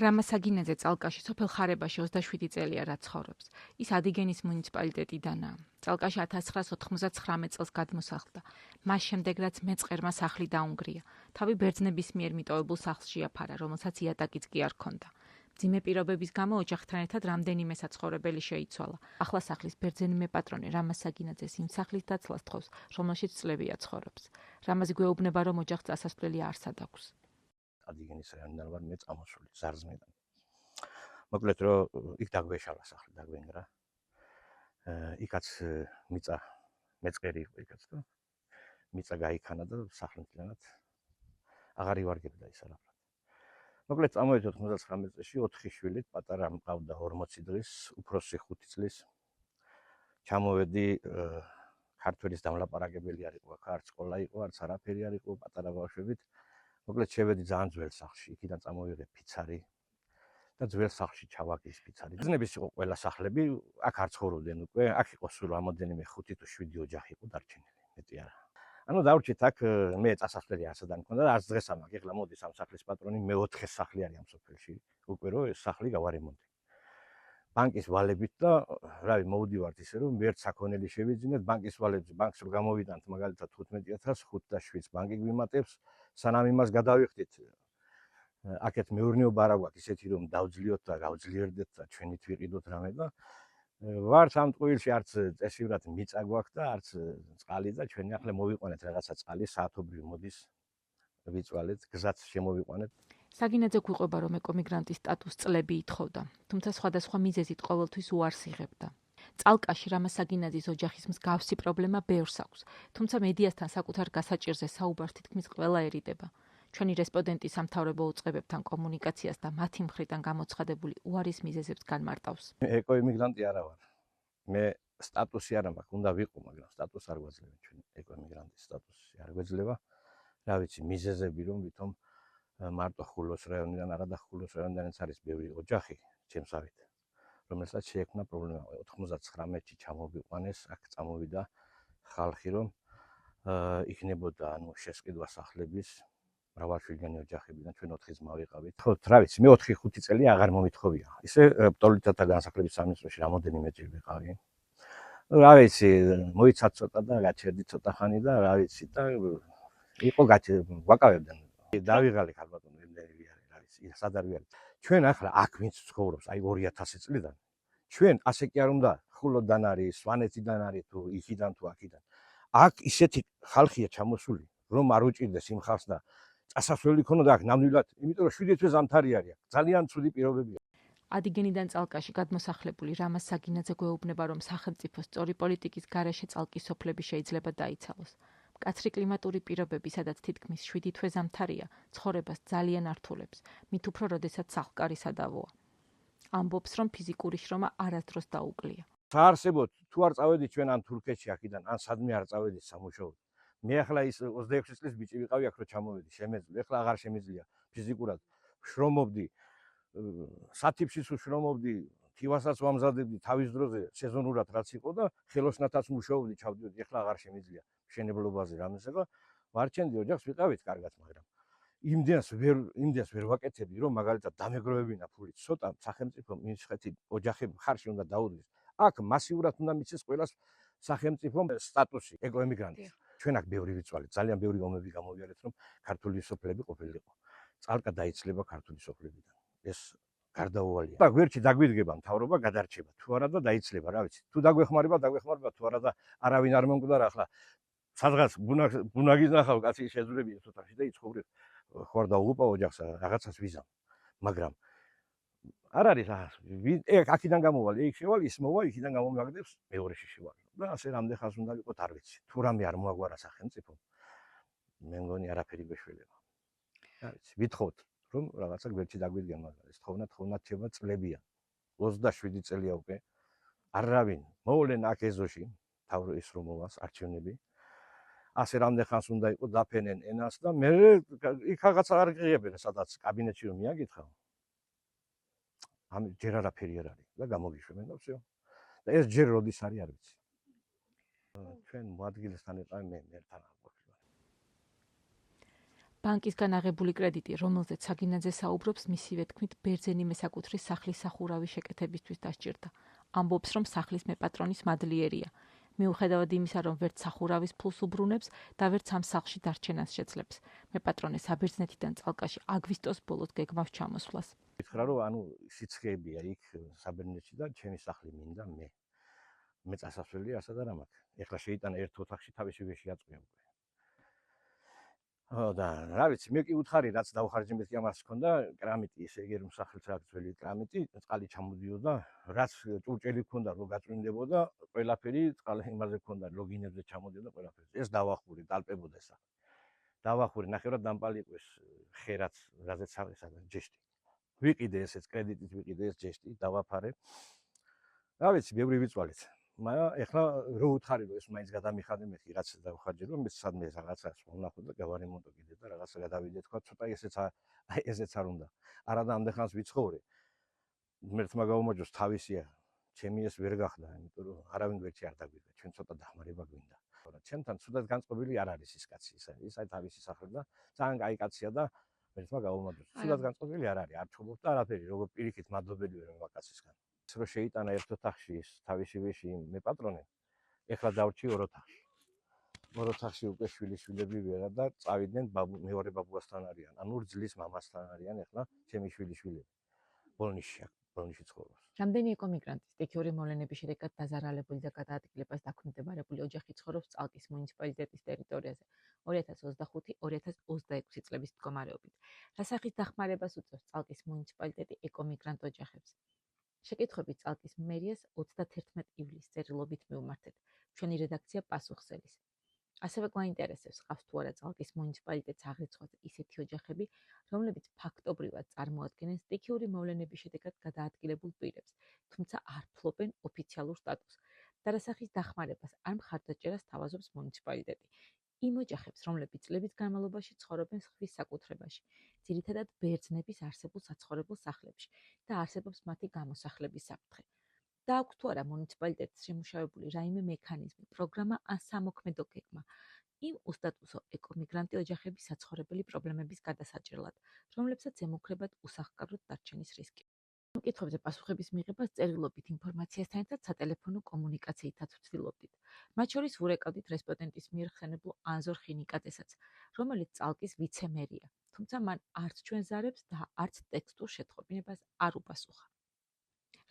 რამა საგინაძე წალკაში სოფელ ხარებაში 27 წელია რა ცხოვრობს. ის ადიგენის მუნიციპალიტეტიდანაა. წალკაში 1999 წელს გადმოსახლდა. მას შემდეგ რაც მეწყერმა სახლი დაუნგრია. თავი ბერძნების მიერ მიტოვებულ სახლს შეაფარა, რომელსაც იატაკიც კი არ ჰქონდა. მძიმე პირობების გამო ოჯახთან ერთად რამდენიმე საცხოვრებელი შეიცვალა. ახლა სახლის ბერძენიმე პატრონი რამა საგინაძეს იმ სახლის დაცლას თხოვს, რომელშიც წლებია ცხოვრობს. რამაზ გვეუბნება, რომ ოჯახს წასასვლელი არსად აქვს. ადიგენის რაიონიდან ვარ მე წამოსული ზარზმედან. მოკლედ რომ იქ დაგვეშალა სახლი, დაგვენგრა. იქაც მიწა მეწყერი იყო იქაც და მიწა გაიქანა და სახლი მთლიანად აღარ ივარგებდა ის არაფრად. მოკლედ წამოვედი 99 წელში 4 შვილით, პატარა მყავდა 40 დღის, უფროსი 5 წლის. ჩამოვედი ქართველის დამლაპარაკებელი არ იყო, არც სკოლა იყო, არც არაფერი არ იყო, პატარა ბავშვებით. მოკლედ შევედი ძალიან ძველ სახლში, იქიდან წამოვიღე ფიცარი და ძველ სახლში ჩავაგე ის ფიცარი. ბერძნების იყო ყველა სახლები, აქ არ ცხოვრობდნენ უკვე, აქ იყო სულ რამოდენიმე 5 თუ 7 ოჯახი იყო დარჩენილი, მეტი არა. ანუ დავრჩით აქ მე წასასვლელი არსად არ მქონდა და არც დღეს ამაქვს. ეხლა მოდის ამ სახლის პატრონი, მე-4 სახლი არის ამ სოფელში, უკვე რომ ეს სახლი გავარემონტე. ბანკის ვალებით და რავი მოვდივართ ისე რომ ერთ საქონელი შევიძინეთ ბანკის ვალებზე, ბანკს რომ გამოვიდანთ მაგალითად 15,000 5 და 7 ბანკი გვიმატებს, სანამ იმას გადავიხდით. აქეთ მეურნეობა არ აქვს ისეთი რომ დავძლიოთ და გავძლიერდეთ და ჩვენით ვიყიდოთ რამე და ვართ ამ ტყუილში არც წესივრად მიწა გვაქვს და არც წყალი და ჩვენ ახლა მოვიყვანეთ რაღაცა წყალი საათობრივ მოდის ვიწვალეთ გზაც შემოვიყვანეთ. საგინაძე გვიყვება, რომ ეკომიგრანტის სტატუსს წლები ითხოვდა, თუმცა სხვადასხვა მიზეზით ყოველთვის უარს იღებდა. წალკაში რამა საგინაძის ოჯახის მსგავსი პრობლემა ბევრს აქვს, თუმცა მედიასთან საკუთარ გასაჭირზე საუბარს თითქმის ყველა ერიდება. ჩვენი რესპონდენტი სამთავრობო უწყებებთან კომუნიკაციას და მათი მხრიდან გამოცხადებული უარის მიზეზებს განმარტავს. ეკოიმიგრანტი არა ვარ. მე სტატუსი არ მაქვს, უნდა ვიყო, მაგრამ სტატუსს არ გვაძლევენ ჩვენ ეკოიმიგრანტის სტატუსი არ გვეძლება. რა ვიცი, მიზეზები რომ ვითომ მარტო ხულოს რაიონიდან არა და ხულოს რაიონიდანაც არის ბევრი ოჯახი ჩემსავით, რომელსაც შეექმნა პრობლემა. 99-ში ჩამოვიყვანეს, აქ წამოვიდა ხალხი, რომ იქნებოდა ანუ შესყიდვა სახლების მრავალშვილიანი ოჯახებიდან, ჩვენ 4 ძმა ვიყავით. ხო, რა ვიცი, მე 4-5 წელი აღარ მომითხოვია. ისე პოლიტიკათა განსაკუთრების სამინისტროში რამოდენიმე წელი ვიყავი. რა ვიცი, მოიცათ ცოტა და გაჩერდი ცოტა ხანი და რა ვიცი და იყო ვაკავებდნენ. დავიღალე ქალბატონო ელნერი არის, რა ვიცი, სად არ ვიარი. ჩვენ ახლა აქ ვინც ცხოვრობს, აი 2000 წლიდან. ჩვენ ასე კი არ უნდა ხულოდან არის, სვანეთიდან არის თუ იქიდან თუ აქიდან. აქ ისეთი ხალხია ჩამოსული, რომ არ უჭირდეს იმ ხალხს და წასასვლელი ქონოდა აქ ნამდვილად, იმიტომ რომ 7 თვე ზამთარი არის აქ. ძალიან ცუდი პირობებია. ადიგენიდან წალკაში გადმოსახლებული რამა საგინაძე გვეუბნება, რომ სახელმწიფოს სწორი პოლიტიკის გარეშე წალკის სოფლები შეიძლება დაიცალოს. მკაცრი კლიმატური პირობები, სადაც თითქმის 7 თვე ზამთარია, ცხოვრებას ძალიან ართულებს, მით უფრო როდესაც სახლკარი სადავოა. ამბობს, რომ ფიზიკური შრომა არასდროს დაუკლია. საარსებოდ თუ არ წავედი ჩვენ ან თურქეთში აქიდან, ან სადმე არ წავედი სამუშაოდ. მე ახლა ის 26 წლის ბიჭი ვიყავი აქ რომ ჩამოვედი, შემეძლო. ახლა აღარ შემიძლია ფიზიკურად. შრომობდი, სათიფშიც ვშრომობდი, თივასაც ვამზადებდი თავის დროზე სეზონურად რაც იყო და ხელოსნათაც მუშაობდი, ჩავდიოდი, ახლა აღარ შემიძლია მშენებლობაზე რამესა და ვარჩენდი ოჯახს ვიყავით კარგად, მაგრამ იმდენს ვერ ვაკეთებდი, რომ მაგალითად დამეგროვებინა ფულით. ცოტა სახელმწიფო მისხეთი ოჯახები ხარში უნდა დაუდგეს. აქ მასიურად უნდა მიცეს ყველას სახელმწიფო სტატუსი ეკოემიგრანტის. ჩვენ აქ ბევრი ვიწვალეთ, ძალიან ბევრი ომები გამოვიარეთ, რომ ქართული სოფლები ყოფილიყო. წალკა დაიცლება ქართული სოფლებიდან. ეს გარდაუვალია. და გვერდში დაგვიდგება მთავრობა, გადარჩება. თუ არა და დაიცლება, რა ვიცი. თუ დაგვეხმარება, თუ არა და არავინ არ მომკვდარა ახლა. სადღაც ბუნაგის ნახავ კაცი შეძვრები ცოტაში და იცხოვრებ. ხوار და უყუპა ოჯახს რაღაცას ვიზამ. მაგრამ არ არის რაღაც. აქიდან გამოვალ, იქ შევალ, ის მოვა, იქიდან გამომაგდებს, მეორეში შევალ. და ასე რამდენ ხანს უნდა ვიყოთ, არ ვიცი. თუ რამე არ მოაგვარა სახელმწიფო, მე მგონი არაფერი გვეშველება. რა ვიცი, ვითხოვთ, რომ რაღაცა გვერდში დაგვიდგენ, მაგრამ ეს თხოვნა ჩება წლებია. 27 წელია უკვე. არავინ მოვლენ აქ ეზოში, თავის რომ მოვას არჩევნები. ასე რამდენ ხანს უნდა იყო დაფენენ ენას და მე იქ რაღაცა არ გიღებენ, სადაც კაბინეტში რომ მიაკითხავ. ამ ჯერ არაფერი არ არის და გამოგიშვებენ და всё. და ეს ჯერ როდის არის არ ვიცი. ჩვენ მოადგილესთან იყავი მე მერთან არ ყოფილა. ბანკისგან აღებული კრედიტი, რომელზეც საგინაძე საუბრობს, მისივე თქმით, ბერძენი მესაკუთრის სახლის სახურავი შეკეთებისთვის დასჭირდა. ამბობს, რომ სახლის მეპატრონის მადლიერია. მიუხედავად იმისა, რომ ვერც სახურავის ფულს უბრუნებს და ვერც ამ სახლში დარჩენას შეძლებს. მეპატრონე საბერძნეთიდან წალკაში აგვისტოს ბოლოს გეგმავს ჩამოსვლას. მითხრა რომ ანუ სიცხეებია იქ საბერძნეთში და ჩემი სახლი მინდა მე. მე წასასვლელი ასა და რა მაქვს. ეხლა შეიტანა ერთ ოთახში თავისი ვეში აწყვია უკვე. და რა ვიცი, მე კი უთხარი რაც დავხარჯე მეთქი ამას ჰქონდა კრამიტი, ესე იგი რომ სახლიც აქვს ძველი კრამიტი, წყალი ჩამოდიოდა, რაც ჭურჭელი ჰქონდა რომ გაწვინდებოდა, ყველაფერი წყალი იმაზე ჰქონდა რომ გინებზე ჩამოდიოდა ყველაფერი. ეს დავახური, დალპებოდა ეს სახლი. დავახური, ნახევრად დამპალი იყო ეს ხე რაც რაზეც სახლისა და ჯეშტი. ვიყიდე ესეც კრედიტით ვიყიდე ეს ჯეშტი, დავაფარე. რა ვიცი, ბევრი ვიწვალეთ. მაგრამ ეხლა რო უთხარი რომ ეს მაინც გადამიხადე მეთქი რაც დავხარჯე რომ მე სადმე რაღაცას ვნახოთ და გავარემონტო კიდე და რაღაცა გადავიდე თქვა ცოტა ესეც არ უნდა. არა და ამდენ ხანს ვიცხოვრე. მერთმა გაუმოჯოს თავისია. ჩემი ეს ვერ გახდა, იმიტომ რომ არავინ ვერჩი არ დაგვიგა. ჩვენ ცოტა დახმარება გვინდა. ჩემთან ცუდად განწყობილი არ არის ის კაცი, ის აი თავისი სახე და ძალიან კაი კაცია და მერთმა გაუმოჯოს. ცუდად განწყობილი არ არის, არ ჩხუბობს და არაფერი, როგორ პირიქით მადლობელი ვარ ამ კაცისგან. რო შეიტანა ერთ ოთახში თავისი ვეში მეპატრონე, ეხლა დავრჩი ორ ოთახში. ორ ოთახში უკვე შვილიშვილები ვერა და წავიდნენ მეორე ბაბუასთან არიან. ანუ რძლის მამასთან არიან ეხლა ჩემი შვილიშვილები. ბოლნიში ცხოვრობს. რამდენი იყო მიგრანტი? სტიქიური მოვლენების შედეგად დაზარალებული და გადაადგილებას დაქვემდებარებული ოჯახი ცხოვრობს წალკის მუნიციპალიტეტის ტერიტორიაზე 2025-2026 წლების მდგომარეობით. რა სახის დახმარებას უწევს წალკის მუნიციპალიტეტი ეკომიგრანტ ოჯახებს? შეკითხვები წალკის მერიას 31 ივლისს წერილობით მივმართეთ. ჩვენი რედაქცია პასუხს ელის. ასევე გვაინტერესებს, ყავს თუ არა წალკის მუნიციპალიტეტს აღრიცხვაზე ისეთი ოჯახები, რომლებიც ფაქტობრივად წარმოადგენენ სტიქიური მოვლენების შედეგად გადაადგილებულ პირებს, თუმცა არ ფლობენ ოფიციალურ სტატუსს და რა სახის დახმარებას არ მხარდაჭერას თავაზობს მუნიციპალიტეტი. იმ ოჯახებს, რომლებიც წლების განმავლობაში ცხოვრობენ ხვის საკუთრებაში, ძირითადად ბერძნების არსებულ საცხოვრებელ სახლებში და არსებობს მათი გამოსახლების საფრთხე. და აქვს თუ არა მუნიციპალიტეტს შემუშავებული რაიმე მექანიზმი, პროგრამა ან სამოქმედო გეგმა იმ უსტატუსო ეკომიგრანტი ოჯახების საცხოვრებელი პრობლემების გადასაჭრელად, რომლებსაც ემუქრებათ უსახკაროდ დარჩენის რისკი. ამ კითხვებზე პასუხების მიღებას წერილობით ინფორმაციასთან ერთად სატელეფონო კომუნიკაციითაც ვცდილობდით. მათ შორის ვურეკავდით რესპონდენტის მიერ ხსენებულ ანზორ ხინიკაძესაც, რომელიც წალკის ვიცე-მერია, თუმცა მან არც ჩვენ ზარებს და არც ტექსტურ შეტყობინებას არ უპასუხა.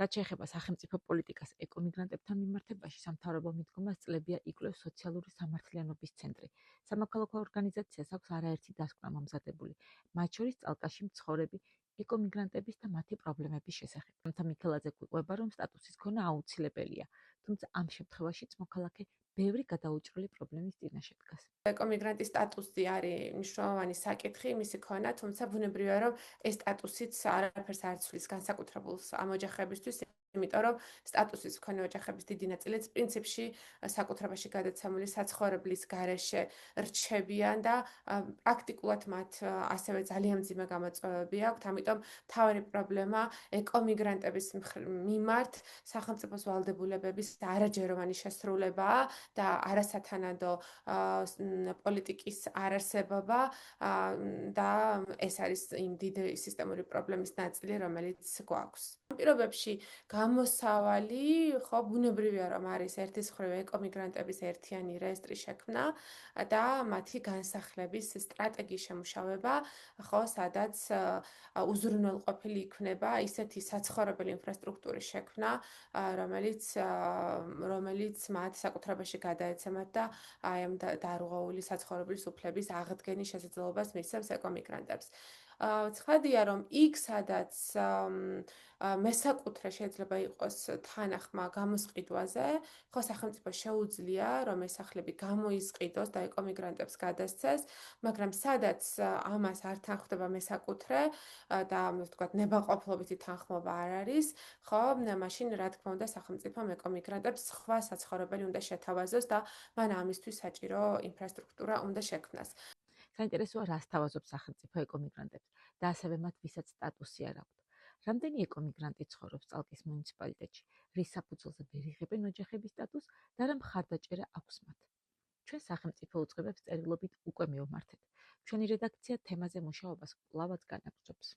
რაც შეეხება სახელმწიფო პოლიტიკას ეკომიგრანტებთან მიმართებაში, სამთავრობო მიდგომას წლებია იკვლევს სოციალური სამართლიანობის ცენტრი. სამოქალაქო ორგანიზაციას აქვს არაერთი დასკვნა მომზადებული, მათ შორის წალკაში მცხოვრები ეკომიგრანტების და მათი პრობლემების შესახებ. თუმცა მიქელაძე გვიყვება, რომ სტატუსის ქონა აუცილებელია, თუმცა ამ შემთხვევაშიც მოქალაქე ბევრი გადაუჭრელი პრობლემის წინაშე დგას. ეკომიგრანტის სტატუსი არის მნიშვნელოვანი საკითხი, მისი ქონა, თუმცა ბუნებრივია, რომ ეს სტატუსიც არაფერს არ ცვლის განსაკუთრებულს ამ ოჯახებისთვის, იმიტომ რომ სტატუსის მქონე ოჯახების დიდი ნაწილიც პრინციპში საკუთრებაში გადაცემული საცხოვრებლის გარეშე რჩებიან და პრაქტიკულად მათ ასევე ძალიან მძიმე გამოწვევები აქვთ, ამიტომ მთავარი პრობლემა ეკომიგრანტების მიმართ სახელმწიფოს ვალდებულებების არაჯეროვანი შესრულებაა და არასათანადო პოლიტიკის არარსებობა და ეს არის იმ დიდი სისტემური პრობლემის ნაწილი, რომელიც გვაქვს. ამ პირობებში გამოსავალი, ხო, ბუნებრივია, რომ არის ერთის მხრივ ეკომიგრანტების ერთიანი რეესტრის შექმნა და მათი განსახლების სტრატეგიის შემუშავება, ხო, სადაც უზრუნველყოფილი იქნება ისეთი საცხოვრებელი ინფრასტრუქტურის შექმნა, რომელიც მათ საკუთრებაში გადაეცემათ და აი ამ დარღვეული საცხოვრებლის უფლების აღდგენის შესაძლებლობას მისცემს ეკომიგრანტებს. ცხადია, რომ იქ, სადაც მესაკუთრე შეიძლება იყოს თანახმა გამოსყიდვაზე, ხო, სახელმწიფო შეუძლია, რომ ეს სახლები გამოისყიდოს და ეკომიგრანტებს გადასცეს, მაგრამ სადაც ამას არ თანხმდება მესაკუთრე და ვთქვათ, ნებაყოფლობითი თანხმობა არ არის, ხო, მაშინ რა თქმა უნდა სახელმწიფომ ეკომიგრანტებს სხვა საცხოვრებელი უნდა შეთავაზოს და მან ამისთვის საჭირო ინფრასტრუქტურა უნდა შექმნას. საინტერესოა, რას თავაზობს სახელმწიფო ეკომიგრანტებს და ასევე მათ ვისაც სტატუსი არ აქვთ. რამდენი ეკომიგრანტი ცხოვრობს წალკის მუნიციპალიტეტში, რის საფუძველზე ვერ იღებენ ოჯახების სტატუსს და რა მხარდაჭერა აქვს მათ. ჩვენ სახელმწიფო უწყებებს წერილობით უკვე მივმართეთ. ჩვენი რედაქცია თემაზე მუშაობას კვლავაც განაგრძობს.